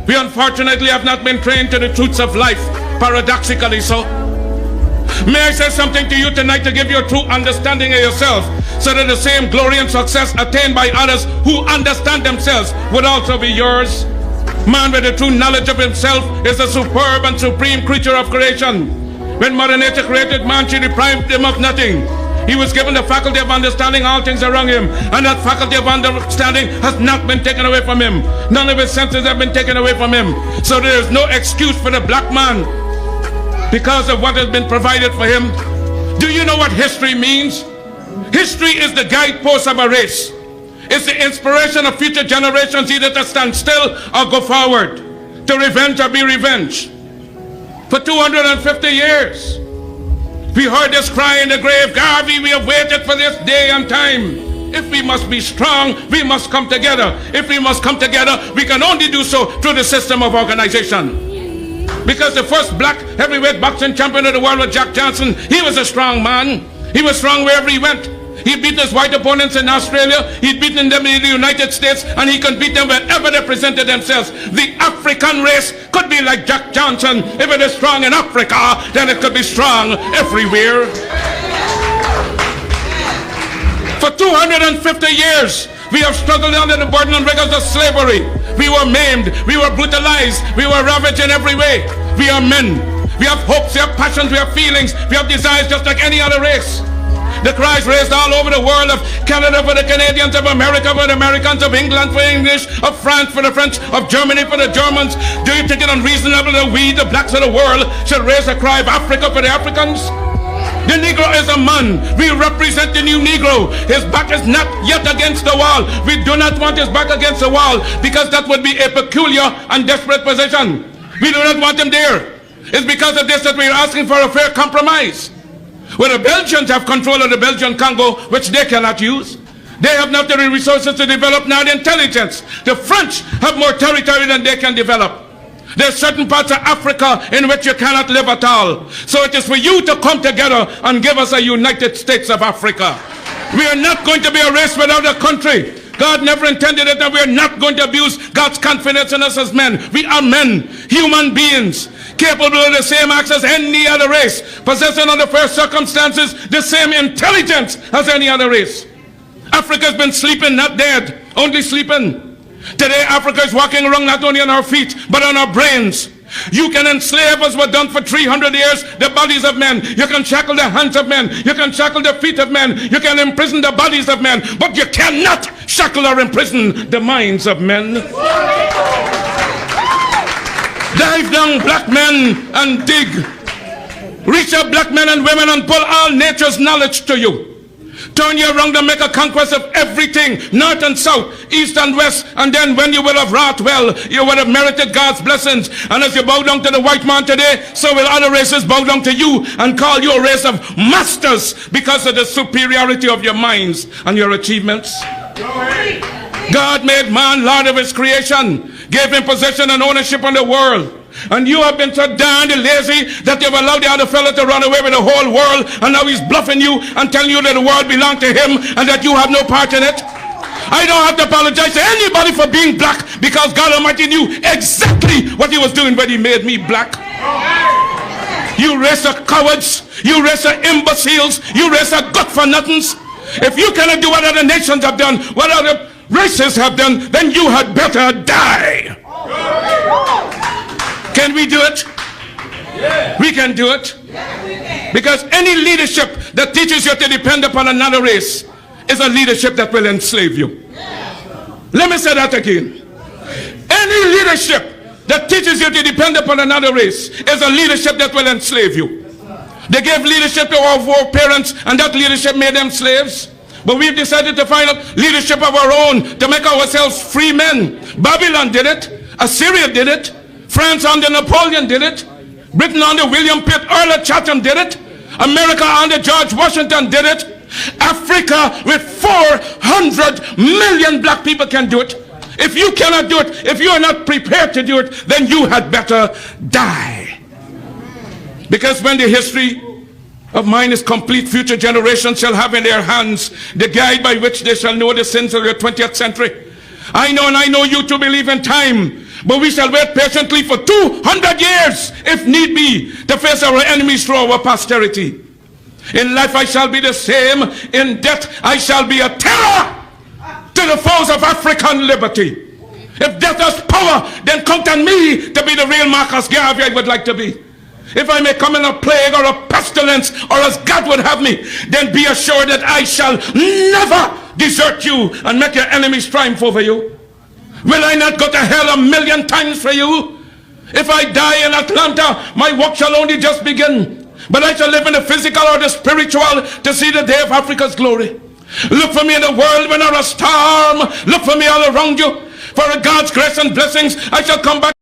We unfortunately have not been trained to the truths of life, paradoxically so. May I say something to you tonight to give you a true understanding of yourself, so that the same glory and success attained by others who understand themselves would also be yours. Man with a true knowledge of himself is a superb and supreme creature of creation. When Mother Nature created man, she deprived him of nothing. He was given the faculty of understanding all things around him, and that faculty of understanding has not been taken away from him. None of his senses have been taken away from him. So there is no excuse for the black man because of what has been provided for him. Do you know what history means? History is the guidepost of a race. It's the inspiration of future generations either to stand still or go forward, to revenge or be revenged. For 250 years, we heard this cry in the grave, Garvey, we have waited for this day and time. If we must be strong, we must come together. If we must come together, we can only do so through the system of organization. Because the first black heavyweight boxing champion of the world was Jack Johnson. He was a strong man. He was strong wherever he went. He beat his white opponents in Australia. He'd beaten them in the United States, and he could beat them wherever they presented themselves. The African race could be like Jack Johnson. If it is strong in Africa, then it could be strong everywhere. For 250 years, we have struggled under the burden and rigors of slavery. We were maimed, we were brutalized, we were ravaged in every way. We are men. We have hopes, we have passions, we have feelings, we have desires just like any other race. The cries raised all over the world of Canada for the Canadians, of America for the Americans, of England for English, of France for the French, of Germany for the Germans. Do you think it unreasonable that we, the blacks of the world, should raise a cry of Africa for the Africans? The Negro is a man. We represent the new Negro. His back is not yet against the wall. We do not want his back against the wall, because that would be a peculiar and desperate position. We do not want him there. It's because of this that we are asking for a fair compromise. Where the Belgians have control of the Belgian Congo, which they cannot use. They have not the resources to develop now the intelligence. The French have more territory than they can develop. There are certain parts of Africa in which you cannot live at all. So it is for you to come together and give us a United States of Africa. We are not going to be a race without a country. God never intended it, and we are not going to abuse God's confidence in us as men. We are men, human beings, capable of the same acts as any other race, possessing under fair circumstances the same intelligence as any other race. Africa has been sleeping, not dead, only sleeping. Today Africa is walking around not only on our feet, but on our brains. You can enslave, as was done for 300 years, the bodies of men. You can shackle the hands of men. You can shackle the feet of men. You can imprison the bodies of men. But you cannot shackle or imprison the minds of men. Dive down, black men, and dig. Reach up, black men and women, and pull all nature's knowledge to you. Turn you around and make a conquest of everything, north and south, east and west, and then when you will have wrought well, you will have merited God's blessings. And as you bow down to the white man today, so will other races bow down to you and call you a race of masters because of the superiority of your minds and your achievements. God made man Lord of his creation, gave him possession and ownership on the world. And you have been so darned lazy that you've allowed the other fellow to run away with the whole world, and now he's bluffing you and telling you that the world belongs to him and that you have no part in it. I don't have to apologize to anybody for being black, because God Almighty knew exactly what he was doing when he made me black. You race of cowards, you race of imbeciles, you race of good-for-nothings. If you cannot do what other nations have done, what other races have done, then you had better die. Can we do it? Yeah. We can do it. Yeah, because any leadership that teaches you to depend upon another race is a leadership that will enslave you. Yeah. Let me say that again. Any leadership that teaches you to depend upon another race is a leadership that will enslave you. They gave leadership to our foreparents, and that leadership made them slaves. But we've decided to find out leadership of our own to make ourselves free men. Babylon did it. Assyria did it. France under Napoleon did it. Britain under William Pitt, Earl of Chatham did it. America under George Washington did it. Africa with 400 million black people can do it. If you cannot do it, if you are not prepared to do it, then you had better die. Because when the history of mine is complete, future generations shall have in their hands the guide by which they shall know the sins of the 20th century. I know, and I know you to believe in time. But we shall wait patiently for 200 years, if need be, to face our enemies through our posterity. In life I shall be the same. In death I shall be a terror to the foes of African liberty. If death has power, then count on me to be the real Marcus Garvey I would like to be. If I may come in a plague or a pestilence, or as God would have me, then be assured that I shall never desert you and make your enemies triumph over you. Will I not go to hell 1,000,000 times for you? If I die in Atlanta, my work shall only just begin. But I shall live in the physical or the spiritual to see the day of Africa's glory. Look for me in the world when there is a storm. Look for me all around you. For God's grace and blessings, I shall come back.